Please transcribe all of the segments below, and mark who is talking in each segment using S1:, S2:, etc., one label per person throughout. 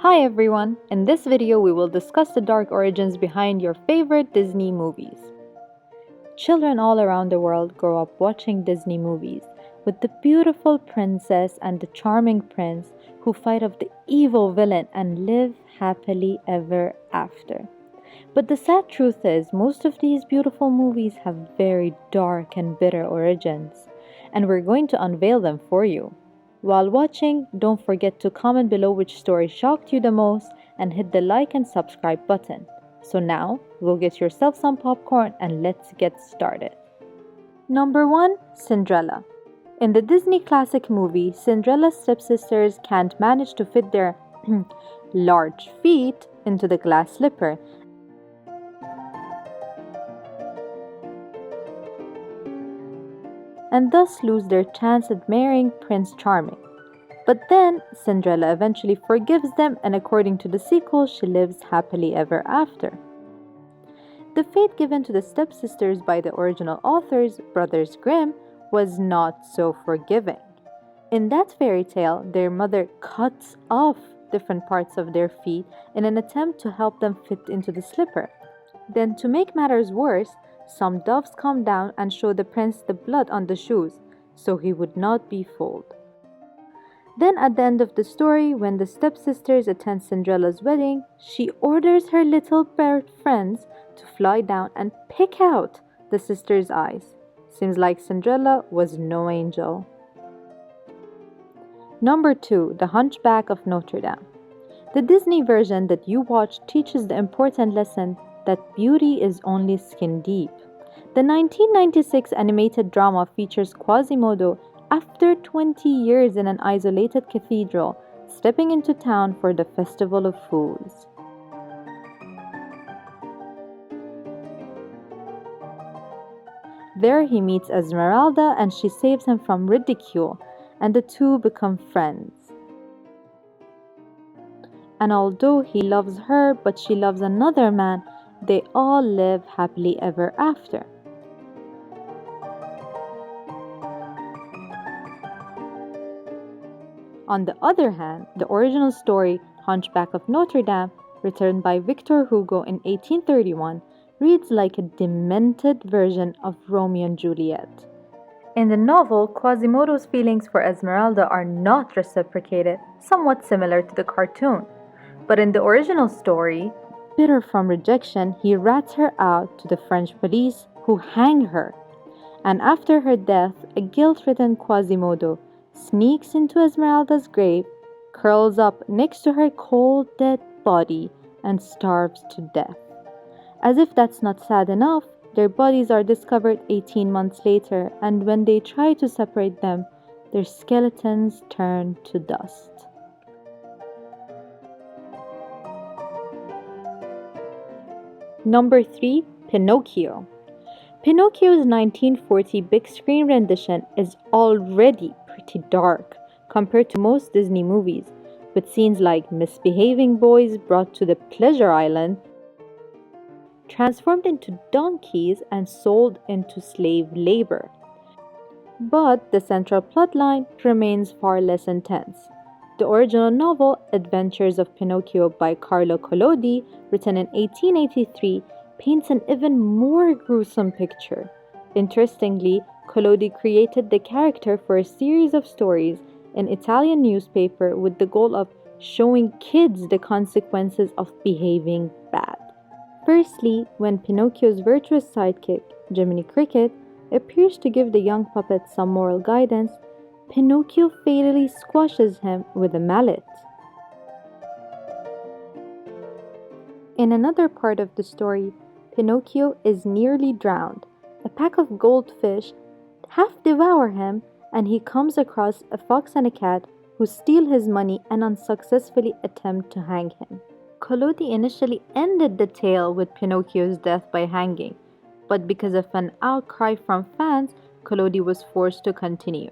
S1: Hi everyone! In this video we will discuss the dark origins behind your favorite Disney movies. Children all around the world grow up watching Disney movies with the beautiful princess and the charming prince who fight off the evil villain and live happily ever after. But the sad truth is, most of these beautiful movies have very dark and bitter origins, and we're going to unveil them for you. While watching, don't forget to comment below which story shocked you the most and hit the like and subscribe button. So now, go get yourself some popcorn and let's get started. Number 1. Cinderella. In the Disney classic movie, Cinderella's stepsisters can't manage to fit their large feet into the glass slipper, and thus lose their chance at marrying Prince Charming. But then, Cinderella eventually forgives them, and according to the sequel, she lives happily ever after. The fate given to the stepsisters by the original authors, Brothers Grimm, was not so forgiving. In that fairy tale, their mother cuts off different parts of their feet in an attempt to help them fit into the slipper. Then, to make matters worse, some doves come down and show the prince the blood on the shoes, so he would not be fooled. Then at the end of the story, when the stepsisters attend Cinderella's wedding, she orders her little bird friends to fly down and pick out the sisters' eyes. Seems like Cinderella was no angel. Number 2. The Hunchback of Notre Dame. The Disney version that you watched teaches the important lesson that beauty is only skin deep. The 1996 animated drama features Quasimodo after 20 years in an isolated cathedral, stepping into town for the Festival of Fools. There he meets Esmerelda and she saves him from ridicule, and the two become friends. And although he loves her but she loves another man, they all live happily ever after. On the other hand, the original story, Hunchback of Notre Dame, written by Victor Hugo in 1831, reads like a demented version of Romeo and Juliet. In the novel, Quasimodo's feelings for Esmeralda are not reciprocated, somewhat similar to the cartoon. But in the original story, bitter from rejection, he rats her out to the French police, who hang her. And after her death, a guilt-ridden Quasimodo sneaks into Esmeralda's grave, curls up next to her cold, dead body, and starves to death. As if that's not sad enough, their bodies are discovered 18 months later, and when they try to separate them, their skeletons turn to dust. Number 3. Pinocchio. Pinocchio's 1940 big screen rendition is already pretty dark compared to most Disney movies, with scenes like misbehaving boys brought to the pleasure island, transformed into donkeys, and sold into slave labor. But the central plotline remains far less intense. The original novel, Adventures of Pinocchio by Carlo Collodi, written in 1883, paints an even more gruesome picture. Interestingly, Collodi created the character for a series of stories in Italian newspaper with the goal of showing kids the consequences of behaving bad. Firstly, when Pinocchio's virtuous sidekick, Jiminy Cricket, appears to give the young puppet some moral guidance, Pinocchio fatally squashes him with a mallet. In another part of the story, Pinocchio is nearly drowned. A pack of goldfish half devour him, and he comes across a fox and a cat who steal his money and unsuccessfully attempt to hang him. Collodi initially ended the tale with Pinocchio's death by hanging, but because of an outcry from fans, Collodi was forced to continue.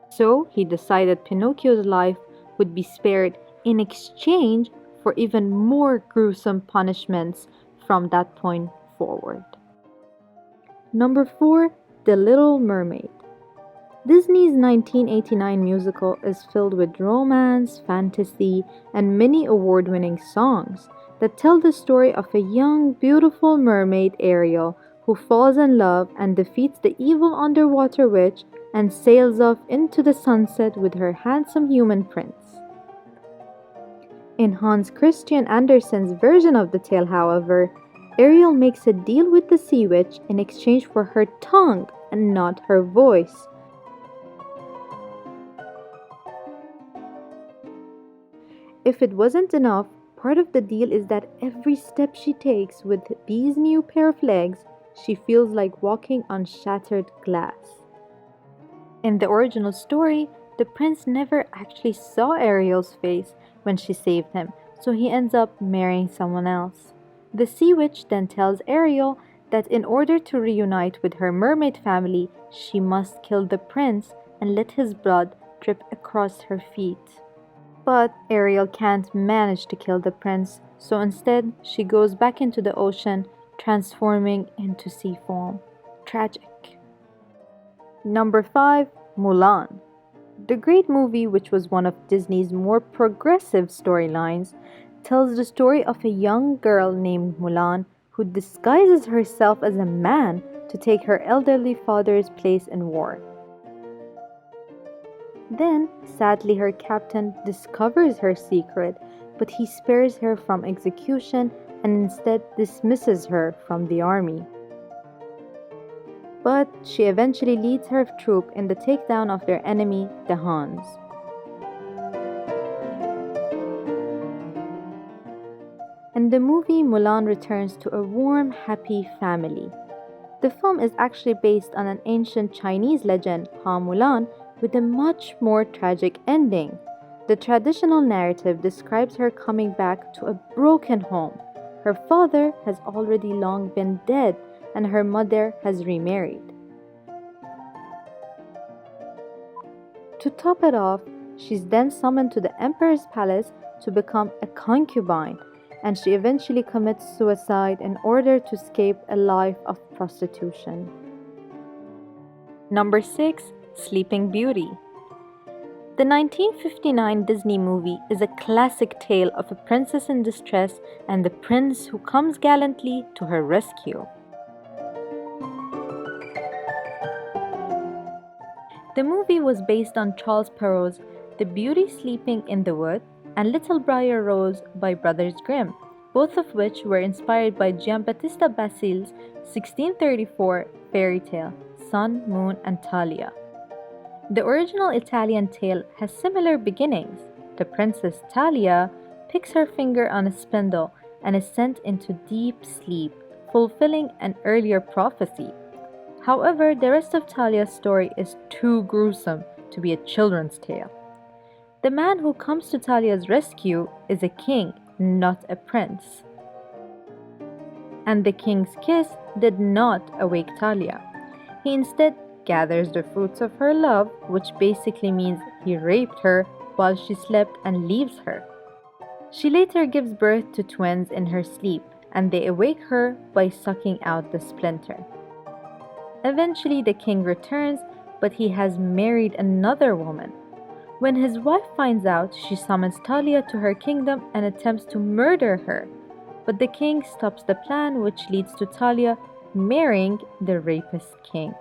S1: So he decided Pinocchio's life would be spared in exchange for even more gruesome punishments from that point forward. Number 4. The Little Mermaid. Disney's 1989 musical is filled with romance, fantasy, and many award winning songs that tell the story of a young, beautiful mermaid, Ariel, who falls in love and defeats the evil underwater witch and sails off into the sunset with her handsome human prince. In Hans Christian Andersen's version of the tale, however, Ariel makes a deal with the sea witch in exchange for her tongue and not her voice. If it wasn't enough, part of the deal is that every step she takes with these new pair of legs, she feels like walking on shattered glass. In the original story, the prince never actually saw Ariel's face when she saved him, so he ends up marrying someone else. The sea witch then tells Ariel that in order to reunite with her mermaid family, she must kill the prince and let his blood drip across her feet. But Ariel can't manage to kill the prince, so instead she goes back into the ocean, transforming into sea foam. Tragic. Number 5. Mulan. The great movie, which was one of Disney's more progressive storylines, tells the story of a young girl named Mulan who disguises herself as a man to take her elderly father's place in war. Then, sadly, her captain discovers her secret, but he spares her from execution and instead dismisses her from the army. But she eventually leads her troop in the takedown of their enemy, the Huns. In the movie, Mulan returns to a warm, happy family. The film is actually based on an ancient Chinese legend, Ha Mulan, with a much more tragic ending. The traditional narrative describes her coming back to a broken home. Her father has already long been dead, and her mother has remarried. To top it off, she's then summoned to the emperor's palace to become a concubine, and she eventually commits suicide in order to escape a life of prostitution. Number 6. Sleeping Beauty. The 1959 Disney movie is a classic tale of a princess in distress and the prince who comes gallantly to her rescue. The movie was based on Charles Perrault's The Beauty Sleeping in the Wood and Little Briar Rose by Brothers Grimm, both of which were inspired by Giambattista Basile's 1634 fairy tale, Sun, Moon, and Talia. The original Italian tale has similar beginnings. The princess Talia picks her finger on a spindle and is sent into deep sleep, fulfilling an earlier prophecy. However, the rest of Talia's story is too gruesome to be a children's tale. The man who comes to Talia's rescue is a king, not a prince. And the king's kiss did not awake Talia. He instead gathers the fruits of her love, which basically means he raped her while she slept and leaves her. She later gives birth to twins in her sleep, and they awake her by sucking out the splinter. Eventually, the king returns, but he has married another woman. When his wife finds out, she summons Talia to her kingdom and attempts to murder her. But the king stops the plan, which leads to Talia marrying the rapist king.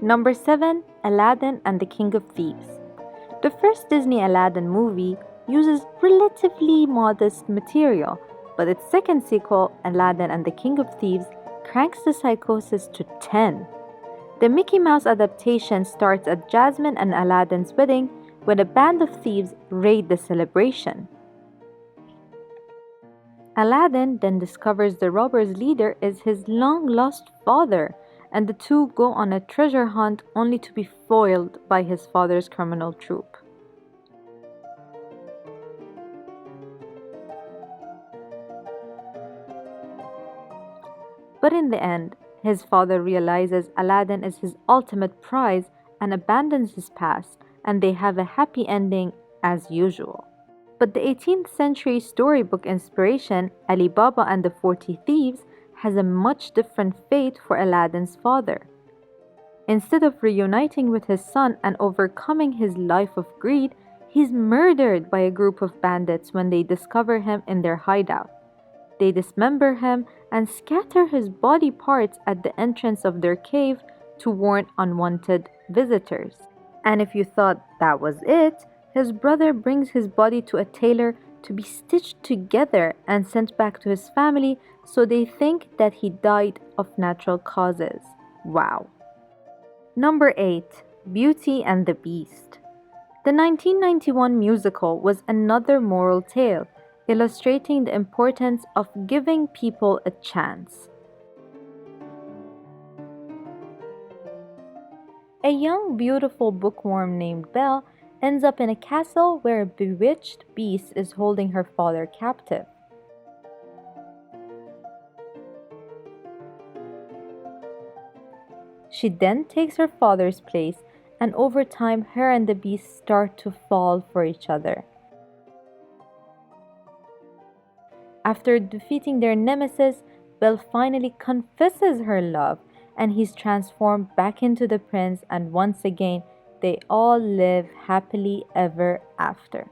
S1: Number 7. Aladdin and the King of Thieves. The first Disney Aladdin movie uses relatively modest material, but its second sequel, Aladdin and the King of Thieves, cranks the psychosis to 10. The Mickey Mouse adaptation starts at Jasmine and Aladdin's wedding when a band of thieves raid the celebration. Aladdin then discovers the robbers' leader is his long-lost father, and the two go on a treasure hunt only to be foiled by his father's criminal troupe. But in the end, his father realizes Aladdin is his ultimate prize and abandons his past, and they have a happy ending as usual. But the 18th century storybook inspiration, Ali Baba and the 40 Thieves, has a much different fate for Aladdin's father. Instead of reuniting with his son and overcoming his life of greed, he's murdered by a group of bandits when they discover him in their hideout. They dismember him and scatter his body parts at the entrance of their cave to warn unwanted visitors. And if you thought that was it, his brother brings his body to a tailor to be stitched together and sent back to his family so they think that he died of natural causes. Wow. Number 8. Beauty and the Beast. The 1991 musical was another moral tale, illustrating the importance of giving people a chance. A young, beautiful bookworm named Belle ends up in a castle where a bewitched beast is holding her father captive. She then takes her father's place, and over time, her and the beast start to fall for each other. After defeating their nemesis, Belle finally confesses her love, and he's transformed back into the prince, and once again, they all live happily ever after.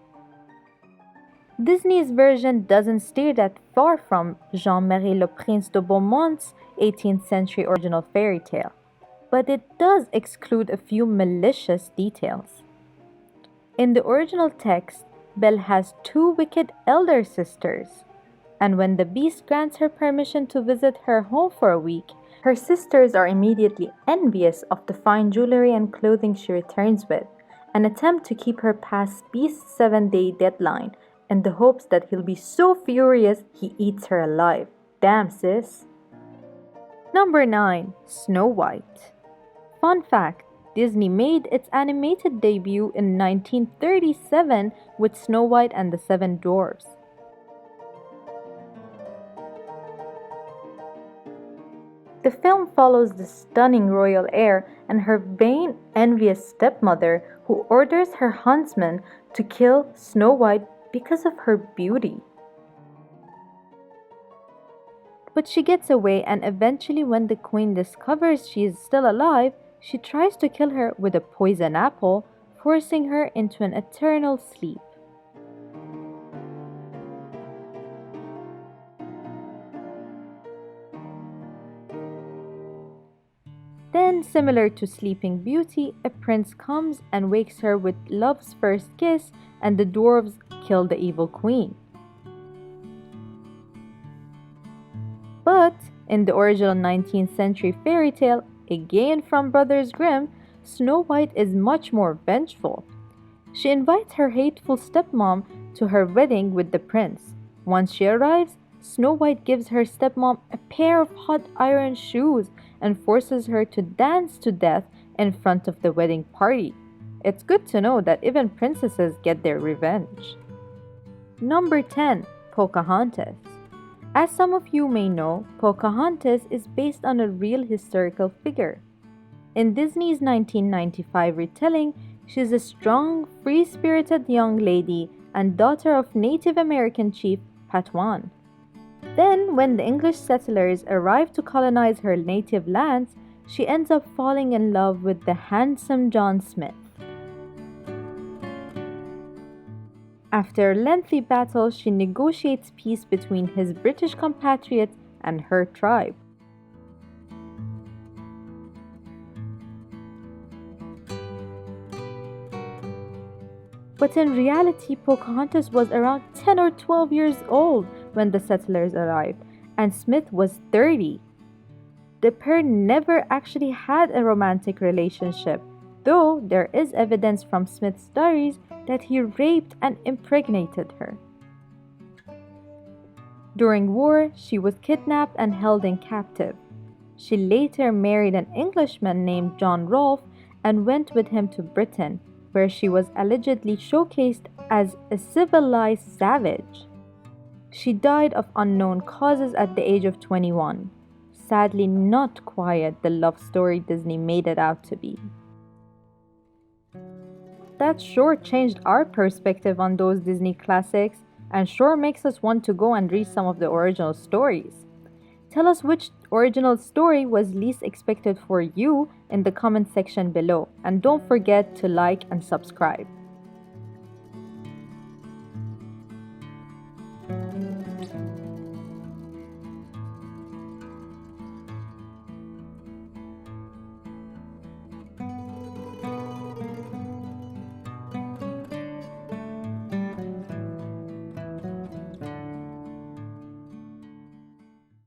S1: Disney's version doesn't stray that far from Jean-Marie Le Prince de Beaumont's 18th century original fairy tale, but it does exclude a few malicious details. In the original text, Belle has two wicked elder sisters, and when the beast grants her permission to visit her home for a week, her sisters are immediately envious of the fine jewelry and clothing she returns with, and attempt to keep her past Beast's 7-day deadline in the hopes that he'll be so furious he eats her alive. Damn, sis. Number 9. Snow White. Fun fact, Disney made its animated debut in 1937 with Snow White and the Seven Dwarfs. The film follows the stunning royal heir and her vain, envious stepmother who orders her huntsman to kill Snow White because of her beauty. But she gets away, and eventually when the queen discovers she is still alive, she tries to kill her with a poison apple, forcing her into an eternal sleep. Then, similar to Sleeping Beauty, a prince comes and wakes her with love's first kiss, and the dwarves kill the evil queen. But in the original 19th century fairy tale, again from Brothers Grimm, Snow White is much more vengeful. She invites her hateful stepmom to her wedding with the prince. Once she arrives, Snow White gives her stepmom a pair of hot iron shoes and forces her to dance to death in front of the wedding party. It's good to know that even princesses get their revenge. Number 10. Pocahontas. As some of you may know, Pocahontas is based on a real historical figure. In Disney's 1995 retelling, she is a strong, free-spirited young lady and daughter of Native American chief Patwan. Then, when the English settlers arrive to colonize her native lands, she ends up falling in love with the handsome John Smith. After a lengthy battle, she negotiates peace between his British compatriots and her tribe. But in reality, Pocahontas was around 10 or 12 years old when the settlers arrived, and Smith was 30. The pair never actually had a romantic relationship, though there is evidence from Smith's diaries that he raped and impregnated her. During war, she was kidnapped and held in captive. She later married an Englishman named John Rolfe and went with him to Britain, where she was allegedly showcased as a civilized savage. She died of unknown causes at the age of 21. Sadly, not quite the love story Disney made it out to be. That sure changed our perspective on those Disney classics and sure makes us want to go and read some of the original stories. Tell us which original story was least expected for you in the comment section below. And don't forget to like and subscribe.